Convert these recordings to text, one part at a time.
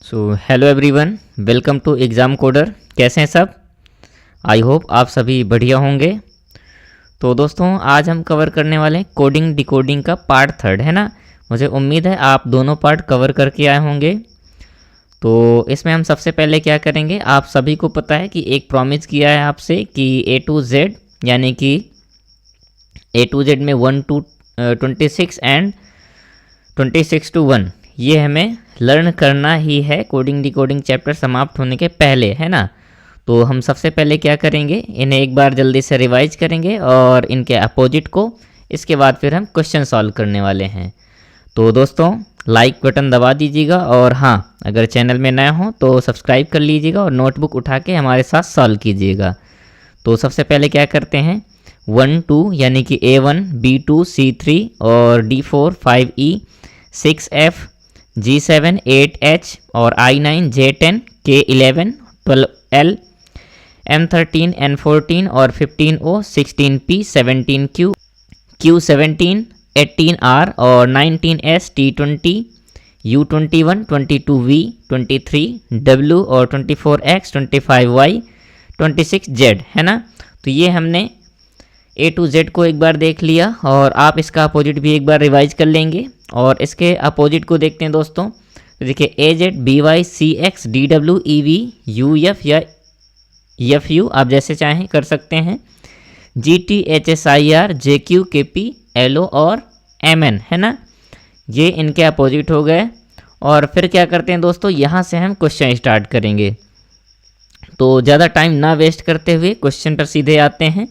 Hello everyone, welcome to Exam Coder. कैसे हैं सब? आई होप आप सभी बढ़िया होंगे। तो दोस्तों, आज हम कवर करने वाले हैं कोडिंग डिकोडिंग का पार्ट 3, है ना। मुझे उम्मीद है आप दोनों पार्ट कवर करके आए होंगे। तो इसमें हम सबसे पहले क्या करेंगे, आप सभी को पता है कि एक प्रॉमिस किया है आपसे कि A to Z, यानी कि A to Z में 1 to 26 एंड 26 to 1 ये हमें लर्न करना ही है कोडिंग डिकोडिंग चैप्टर समाप्त होने के पहले, है ना। तो हम सबसे पहले क्या करेंगे, इन्हें एक बार जल्दी से रिवाइज करेंगे और इनके अपोजिट को। इसके बाद फिर हम क्वेश्चन सॉल्व करने वाले हैं। तो दोस्तों, लाइक बटन दबा दीजिएगा और हाँ, अगर चैनल में नया हो तो सब्सक्राइब कर लीजिएगा और नोटबुक उठा के हमारे साथ सॉल्व कीजिएगा। तो सबसे पहले क्या करते हैं, 1 2 यानी कि A1 B2 C3 और D4 5E 6F G7 8H और I9 J10 K11 12L M13 N14 और 15O 16P 17Q Q17 18R और 19S T20 U21 22V 23W और 24X 25Y 26Z, है ना। तो ये हमने A to Z को एक बार देख लिया और आप इसका अपोजिट भी एक बार रिवाइज कर लेंगे। और इसके अपोजिट को देखते हैं दोस्तों। तो देखिए AZ BY CX DW EV UF या FU, आप जैसे चाहें कर सकते हैं। GT HSIR JQ KP LO और MN, है ना। ये इनके अपोजिट हो गए। और फिर क्या करते हैं दोस्तों, यहाँ से हम क्वेश्चन स्टार्ट करेंगे। तो ज़्यादा टाइम ना वेस्ट करते हुए क्वेश्चन पर सीधे आते हैं।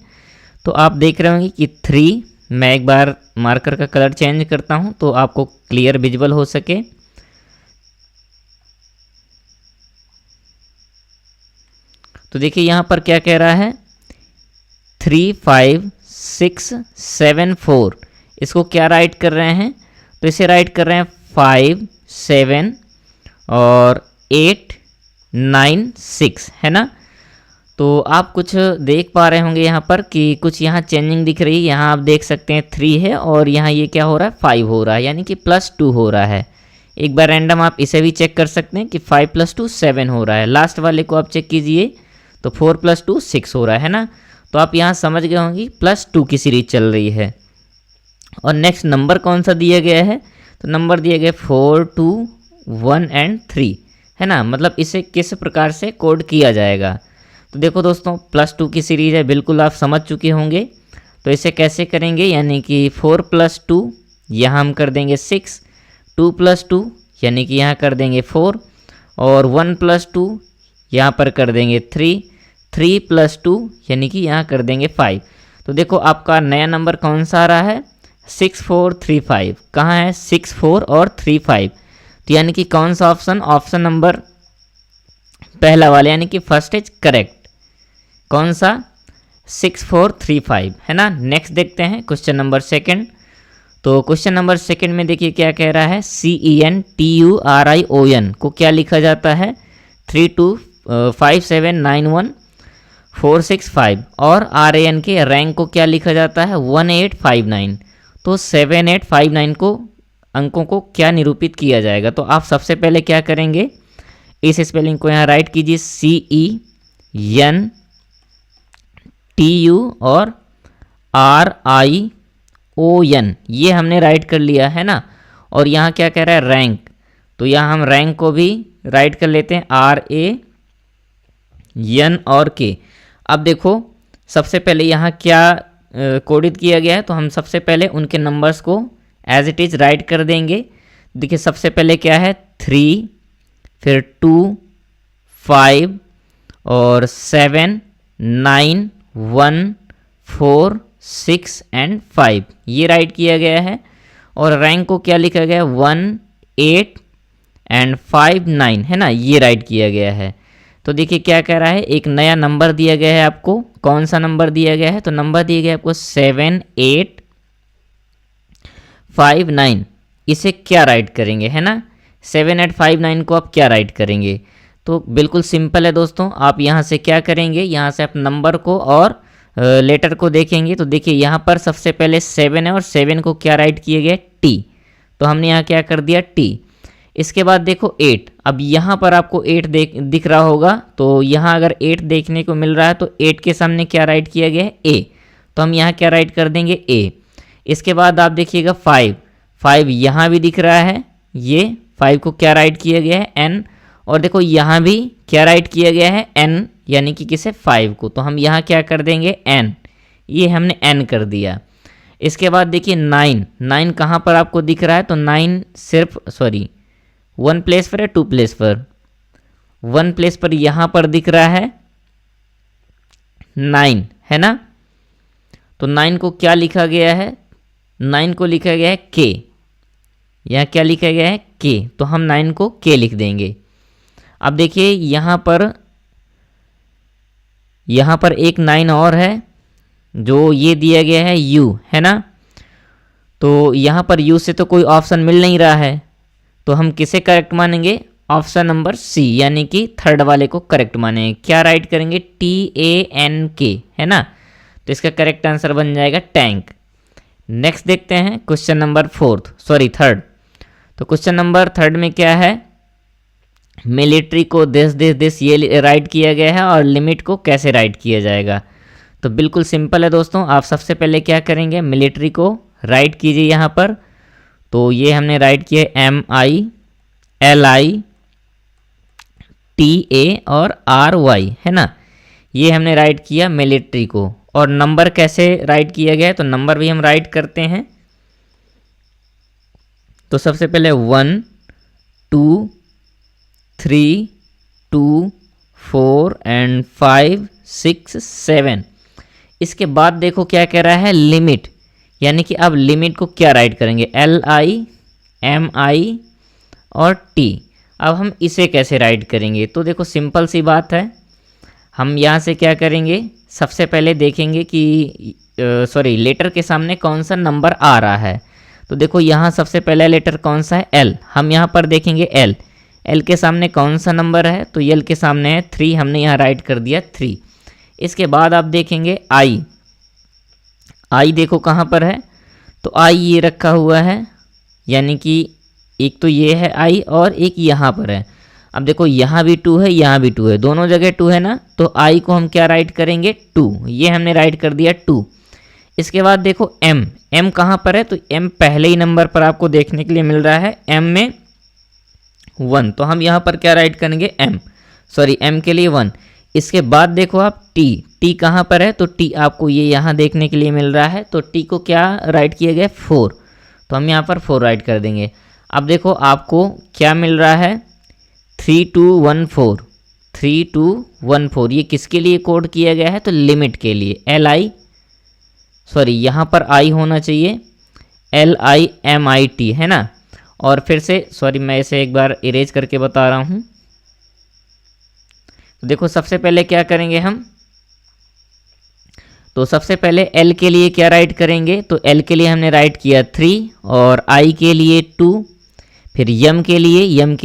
तो आप देख रहे होंगे कि 3, मैं एक बार मार्कर का कलर चेंज करता हूं तो आपको क्लियर विजुअल हो सके। तो देखिए यहाँ पर क्या कह रहा है, 3 5 6 7 4। इसको क्या राइट कर रहे हैं, तो इसे राइट कर रहे हैं 5 7 और 8 9 6, है ना। तो आप कुछ देख पा रहे होंगे यहाँ पर कि कुछ यहाँ चेंजिंग दिख रही है। यहाँ आप देख सकते हैं 3 है और यहाँ ये क्या हो रहा है, 5 हो रहा है, यानी कि +2 हो रहा है। एक बार रैंडम आप इसे भी चेक कर सकते हैं कि 5 + 2 7 हो रहा है। लास्ट वाले को आप चेक कीजिए तो 4 + 2 6 हो रहा है ना। तो आप यहाँ समझ गए होंगे +2 की सीरीज चल रही है। और नेक्स्ट नंबर कौन सा दिया गया है, तो नंबर दिए गए 4 2 1 एंड 3, है ना। मतलब इसे किस प्रकार से कोड किया जाएगा। तो देखो दोस्तों, +2 की सीरीज है, बिल्कुल आप समझ चुके होंगे। तो इसे कैसे करेंगे, यानी कि 4 + 2 यहाँ हम कर देंगे 6, 2 + 2 यानी कि यहाँ कर देंगे 4 और 1 + 2 यहाँ पर कर देंगे 3, 3 + 2 यानी कि यहाँ कर देंगे 5। तो देखो आपका नया नंबर कौन सा आ रहा है, 6 4 3 5। कहाँ है 6 4 और 3 5, तो यानी कि कौन सा ऑप्शन नंबर पहला वाला, यानी कि फर्स्ट इज करेक्ट। कौन सा, 6 4 3 5, है ना। नेक्स्ट देखते हैं क्वेश्चन नंबर 2। तो क्वेश्चन नंबर 2 में देखिए क्या कह रहा है, CENTURION को क्या लिखा जाता है, 3 2 5 7 9 1 4 6 5 और RAN के रैंक को क्या लिखा जाता है, 1859। तो 7859 को अंकों को क्या निरूपित किया जाएगा। तो आप सबसे पहले क्या करेंगे, इस स्पेलिंग को यहाँ राइट कीजिए, CENTU और RION, ये हमने राइट कर लिया है ना। और यहाँ क्या कह रहा है, रैंक, तो यहाँ हम रैंक को भी राइट कर लेते हैं, RAN और K। अब देखो सबसे पहले यहाँ क्या कोडित किया गया है, तो हम सबसे पहले उनके नंबर्स को एज इट इज़ राइट कर देंगे। देखिए सबसे पहले क्या है, 3 फिर 2 5 और 7 9 1 4 6 एंड 5, ये राइट किया गया है। और रैंक को क्या लिखा गया है, 1 8 एंड 5 9, है ना, ये राइट किया गया है। तो देखिए क्या कह रहा है, एक नया नंबर दिया गया है आपको। कौन सा नंबर दिया गया है, तो नंबर दिया गया है आपको 7 8 5 9। इसे क्या राइट करेंगे, है ना, 7 8 5 9 को आप क्या राइट करेंगे। तो बिल्कुल सिंपल है दोस्तों, आप यहाँ से क्या करेंगे, यहाँ से आप नंबर को और लेटर को देखेंगे। तो देखिए यहाँ पर सबसे पहले 7 है और 7 को क्या राइट किए गए, T। तो हमने यहाँ क्या कर दिया, T। इसके बाद देखो 8, अब यहाँ पर आपको 8 दिख रहा होगा, तो यहाँ अगर 8 देखने को मिल रहा है तो 8 के सामने क्या राइट किया गया है, a, तो हम यहाँ क्या राइट कर देंगे, a। इसके बाद आप देखिएगा 5 यहाँ भी दिख रहा है, ये 5 को क्या राइट किया गया है, n, और देखो यहाँ भी क्या राइट किया गया है, n, यानी कि किसे, 5 को, तो हम यहाँ क्या कर देंगे, n, ये हमने n कर दिया। इसके बाद देखिए 9 कहाँ पर आपको दिख रहा है, तो 9 सिर्फ 1 प्लेस पर है, 2 प्लेस पर, 1 प्लेस पर यहाँ पर दिख रहा है 9, है ना। तो 9 को क्या लिखा गया है, 9 को लिखा गया है k, यहाँ क्या लिखा गया है, k, तो हम 9 को k लिख देंगे। अब देखिए यहाँ पर एक 9 और है, जो ये दिया गया है u, है ना। तो यहाँ पर u से तो कोई ऑप्शन मिल नहीं रहा है, तो हम किसे करेक्ट मानेंगे, ऑप्शन नंबर सी, यानी कि थर्ड वाले को करेक्ट मानेंगे। क्या राइट करेंगे, TANK, है ना। तो इसका करेक्ट आंसर बन जाएगा टैंक। नेक्स्ट देखते हैं क्वेश्चन नंबर थर्ड। तो क्वेश्चन नंबर थर्ड में क्या है, मिलिट्री को दिस ये राइट किया गया है, और लिमिट को कैसे राइट किया जाएगा। तो बिल्कुल सिंपल है दोस्तों, आप सबसे पहले क्या करेंगे, मिलिट्री को राइट कीजिए यहाँ पर। तो ये हमने राइट किया MILITA और RY, है ना, ये हमने राइट किया मिलिट्री को। और नंबर कैसे राइट किया गया है, तो नंबर भी हम राइट करते हैं। तो सबसे पहले 1 2 3 2 4 एंड 5 6 7। इसके बाद देखो क्या कह रहा है, लिमिट, यानी कि अब लिमिट को क्या राइट करेंगे, LI MI और T। अब हम इसे कैसे राइट करेंगे, तो देखो सिंपल सी बात है, हम यहाँ से क्या करेंगे, सबसे पहले देखेंगे कि लेटर के सामने कौन सा नंबर आ रहा है। तो देखो यहाँ सबसे पहला लेटर कौन सा है, L, हम यहाँ पर देखेंगे L के सामने कौन सा नंबर है, तो L के सामने है 3, हमने यहाँ राइट कर दिया 3। इसके बाद आप देखेंगे I देखो कहाँ पर है, तो I ये रखा हुआ है, यानी कि एक तो ये है I और एक यहाँ पर है। अब देखो यहाँ भी 2 है, यहाँ भी 2 है, दोनों जगह 2 है ना, तो I को हम क्या राइट करेंगे, 2, ये हमने राइट कर दिया 2। इसके बाद देखो M कहाँ पर है, तो M पहले ही नंबर पर आपको देखने के लिए मिल रहा है, M में 1, तो हम यहाँ पर क्या राइट करेंगे, M के लिए 1। इसके बाद देखो आप T कहाँ पर है, तो T आपको ये यहाँ देखने के लिए मिल रहा है, तो T को क्या राइट किया गया, 4, तो हम यहाँ पर 4 राइट कर देंगे। अब देखो आपको क्या मिल रहा है, 3214, ये किसके लिए कोड किया गया है, तो लिमिट के लिए, यहाँ पर I होना चाहिए, LIMIT, है ना। और फिर से मैं इसे एक बार इरेज करके बता रहा हूँ। तो देखो सबसे पहले क्या करेंगे हम, तो सबसे पहले L के लिए क्या राइट करेंगे, तो L के लिए हमने राइट किया 3, और I के लिए 2, फिर M के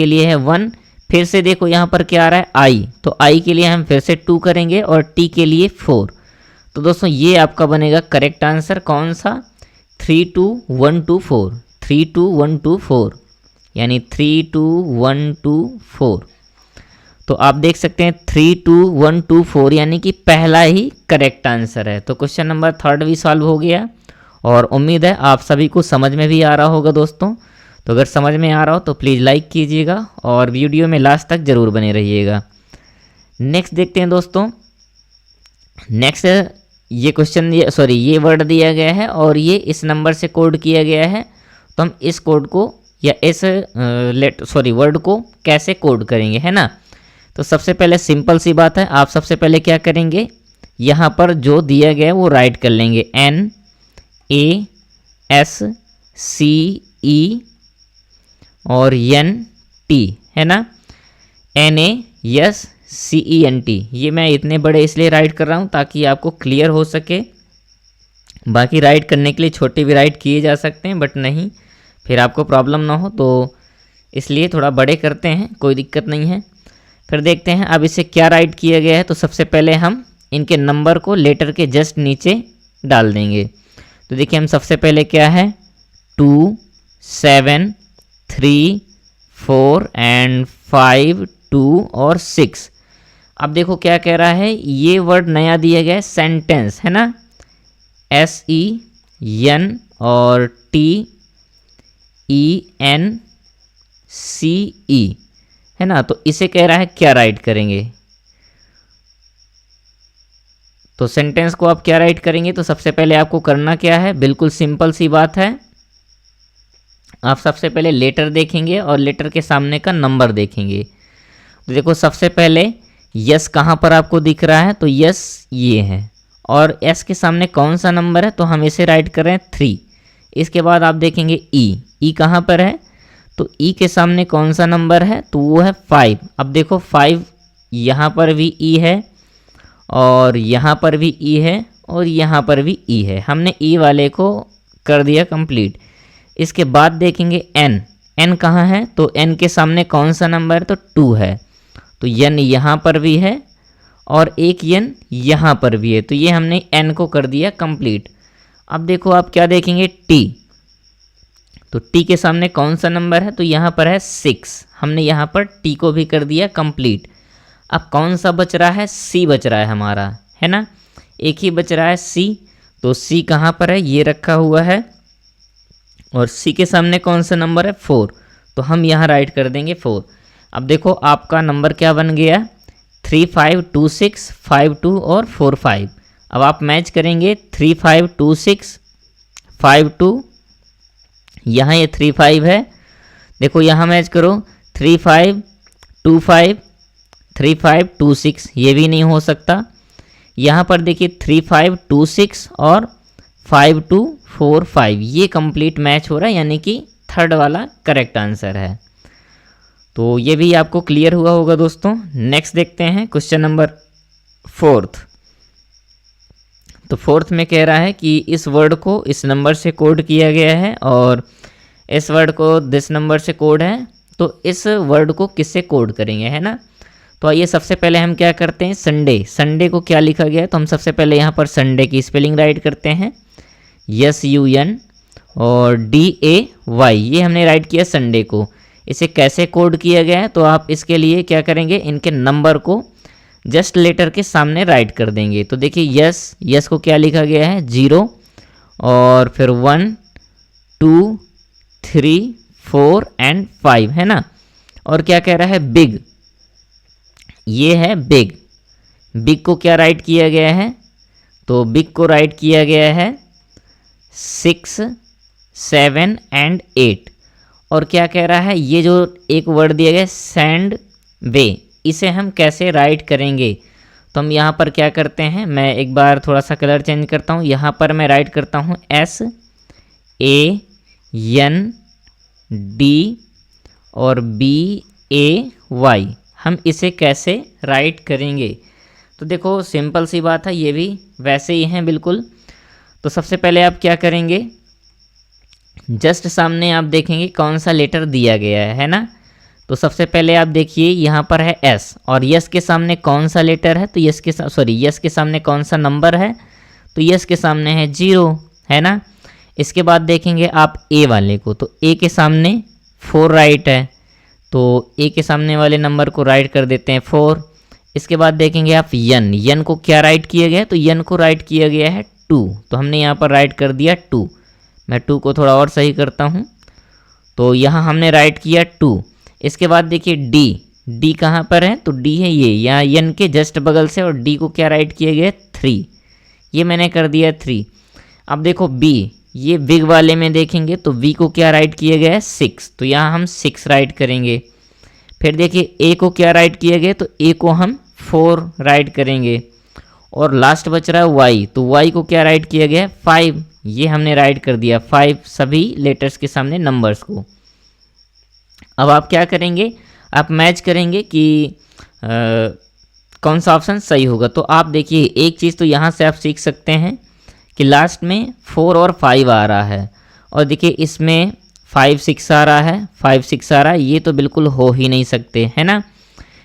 लिए है 1। फिर से देखो यहाँ पर क्या आ रहा है, I, तो I के लिए हम फिर से 2 करेंगे, और T के लिए 4। तो दोस्तों ये आपका बनेगा करेक्ट आंसर, कौन सा, 32124, यानी 32124। तो आप देख सकते हैं 32124 यानी कि पहला ही करेक्ट आंसर है। तो क्वेश्चन नंबर थर्ड भी सॉल्व हो गया, और उम्मीद है आप सभी को समझ में भी आ रहा होगा दोस्तों। तो अगर समझ में आ रहा हो तो प्लीज़ लाइक कीजिएगा, और वीडियो में लास्ट तक ज़रूर बने रहिएगा। नेक्स्ट देखते हैं दोस्तों। नेक्स्ट ये क्वेश्चन ये वर्ड दिया गया है, और ये इस नंबर से कोड किया गया है। तो हम इस कोड को या इस वर्ड को कैसे कोड करेंगे, है ना। तो सबसे पहले सिंपल सी बात है, आप सबसे पहले क्या करेंगे, यहाँ पर जो दिया गया है वो राइट कर लेंगे, NASCE और NT, है ना, NASCENT। ये मैं इतने बड़े इसलिए राइट कर रहा हूँ ताकि आपको क्लियर हो सके। बाकी राइट करने के लिए छोटे भी राइट किए जा सकते हैं, बट नहीं फिर आपको प्रॉब्लम ना हो, तो इसलिए थोड़ा बड़े करते हैं, कोई दिक्कत नहीं है। फिर देखते हैं अब इसे क्या राइट किया गया है। तो सबसे पहले हम इनके नंबर को लेटर के जस्ट नीचे डाल देंगे। तो देखिए हम सबसे पहले क्या है, 2 7 3 4 एंड 5, 2 और 6। अब देखो क्या कह रहा है, ये वर्ड नया दिया गया है सेंटेंस, है ना, SEN और TENCE, है ना। तो इसे कह रहा है क्या राइट करेंगे, तो सेंटेंस को आप क्या राइट करेंगे। तो सबसे पहले आपको करना क्या है, बिल्कुल सिंपल सी बात है, आप सबसे पहले लेटर देखेंगे और लेटर के सामने का नंबर देखेंगे। तो देखो सबसे पहले यस कहाँ पर आपको दिख रहा है, तो यस ये है, और एस के सामने कौन सा नंबर है, तो हम इसे राइट कर रहे हैं 3। इसके बाद आप देखेंगे ई कहाँ पर है, तो ई के सामने कौन सा नंबर है, तो वो है 5। अब देखो 5 यहाँ पर भी ई है, और यहाँ पर भी ई है, और यहाँ पर भी ई है, हमने ई वाले को कर दिया कंप्लीट। इसके बाद देखेंगे एन कहाँ है, तो एन के सामने कौन सा नंबर है, तो 2 है, तो एन यहाँ पर भी है और एक एन यहाँ पर भी है, तो ये हमने एन को कर दिया कंप्लीट। अब देखो आप क्या देखेंगे, टी, तो टी के सामने कौन सा नंबर है, तो यहाँ पर है 6, हमने यहाँ पर टी को भी कर दिया कंप्लीट। अब कौन सा बच रहा है, सी बच रहा है हमारा, है ना, एक ही बच रहा है सी। तो सी कहाँ पर है, ये रखा हुआ है, और सी के सामने कौन सा नंबर है, 4, तो हम यहाँ राइट कर देंगे 4। अब देखो आपका नंबर क्या बन गया, 3, 5, 2, 6, 5, 2 और 4, 5। अब आप मैच करेंगे 3, 5, 2, 6, 5, 2, यहाँ ये 3, 5 है, देखो यहाँ मैच करो 3, 5, 2, 5, 3, 5, 2, 6, ये भी नहीं हो सकता। यहाँ पर देखिए 3, 5, 2, 6 और 5, 2, 4, 5, ये कंप्लीट मैच हो रहा है, यानी कि थर्ड वाला करेक्ट आंसर है। तो ये भी आपको क्लियर हुआ होगा दोस्तों। नेक्स्ट देखते हैं क्वेश्चन नंबर 4। तो 4 में कह रहा है कि इस वर्ड को इस नंबर से कोड किया गया है और इस वर्ड को दिस नंबर से कोड है, तो इस वर्ड को किससे कोड करेंगे, है ना। तो आइए सबसे पहले हम क्या करते हैं, संडे को क्या लिखा गया है, तो हम सबसे पहले यहाँ पर संडे की स्पेलिंग राइट करते हैं, SUN और DAY, ये हमने राइट किया संडे को। इसे कैसे कोड किया गया है, तो आप इसके लिए क्या करेंगे, इनके नंबर को जस्ट लेटर के सामने राइट कर देंगे। तो देखिए यस को क्या लिखा गया है, 0 और फिर 1, 2, 3, 4 एंड 5, है ना। और क्या कह रहा है, बिग, ये है बिग को क्या राइट किया गया है, तो बिग को राइट किया गया है 6, 7 एंड 8। और क्या कह रहा है, ये जो एक वर्ड दिया गया सैंड वे, इसे हम कैसे राइट करेंगे, तो हम यहाँ पर क्या करते हैं, मैं एक बार थोड़ा सा कलर चेंज करता हूँ, यहाँ पर मैं राइट करता हूँ SAND और BAY, हम इसे कैसे राइट करेंगे। तो देखो सिंपल सी बात है, ये भी वैसे ही हैं बिल्कुल। तो सबसे पहले आप क्या करेंगे, जस्ट सामने आप देखेंगे कौन सा लेटर दिया गया है ना। तो सबसे पहले आप देखिए यहाँ पर है S, और यस के सामने कौन सा लेटर है, तो यस के सामने कौन सा नंबर है, तो यस के सामने है 0, है ना। इसके बाद देखेंगे आप ए वाले को, तो ए के सामने 4 राइट है, तो ए के सामने वाले नंबर को राइट कर देते हैं 4। इसके बाद देखेंगे आप यन को क्या राइट किया गया है, तो यन को राइट किया गया है 2, तो हमने यहाँ पर राइट कर दिया 2। मैं 2 को थोड़ा और सही करता हूँ, तो यहाँ हमने राइट किया 2। इसके बाद देखिए डी कहाँ पर है, तो डी है ये यहाँ यन के जस्ट बगल से, और डी को क्या राइट किया गया 3, ये मैंने कर दिया 3। अब देखो बी, ये बिग वाले में देखेंगे तो वी को क्या राइट किया गया है 6, तो यहाँ हम 6 राइट करेंगे। फिर देखिए ए को क्या राइट किया गया, तो ए को हम 4 राइट करेंगे। और लास्ट बच रहा है वाई, तो वाई को क्या राइट किया गया है 5, ये हमने राइट कर दिया 5 सभी लेटर्स के सामने नंबर्स को। अब आप क्या करेंगे, आप मैच करेंगे कि कौन सा ऑप्शन सही होगा। तो आप देखिए एक चीज़ तो यहाँ से आप सीख सकते हैं कि लास्ट में 4 और 5 आ रहा है, और देखिए इसमें 5, 6 आ रहा है, 5, 6 आ रहा है, ये तो बिल्कुल हो ही नहीं सकते, है ना।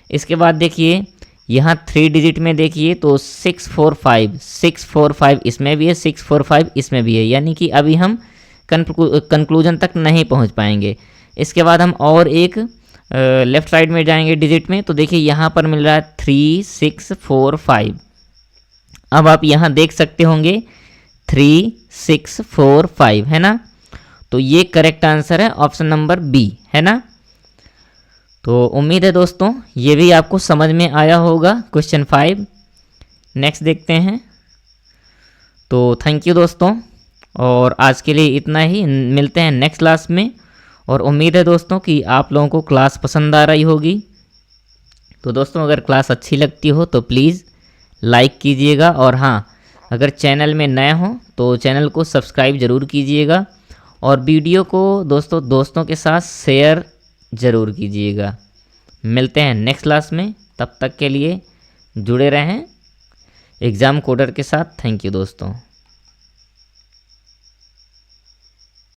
इसके बाद देखिए यहाँ 3 डिजिट में देखिए तो 6, 4, 5 इसमें भी है, 6, 4, 5 इसमें भी है, यानी कि अभी हम कंक्लूजन तक नहीं पहुँच पाएंगे। इसके बाद हम और एक लेफ़्ट साइड में जाएंगे डिजिट में तो देखिए यहाँ पर मिल रहा है 3645। अब आप यहाँ देख सकते होंगे 3645 है ना, तो ये करेक्ट आंसर है ऑप्शन नंबर बी है ना। तो उम्मीद है दोस्तों ये भी आपको समझ में आया होगा क्वेश्चन 5। नेक्स्ट देखते हैं। तो थैंक यू दोस्तों, और आज के लिए इतना ही, मिलते हैं नेक्स्ट क्लास में। और उम्मीद है दोस्तों कि आप लोगों को क्लास पसंद आ रही होगी। तो दोस्तों अगर क्लास अच्छी लगती हो तो प्लीज़ लाइक कीजिएगा, और हाँ अगर चैनल में नए हो तो चैनल को सब्सक्राइब ज़रूर कीजिएगा, और वीडियो को दोस्तों के साथ शेयर ज़रूर कीजिएगा। मिलते हैं नेक्स्ट क्लास में, तब तक के लिए जुड़े रहें एग्ज़ाम कोडर के साथ। थैंक यू दोस्तों।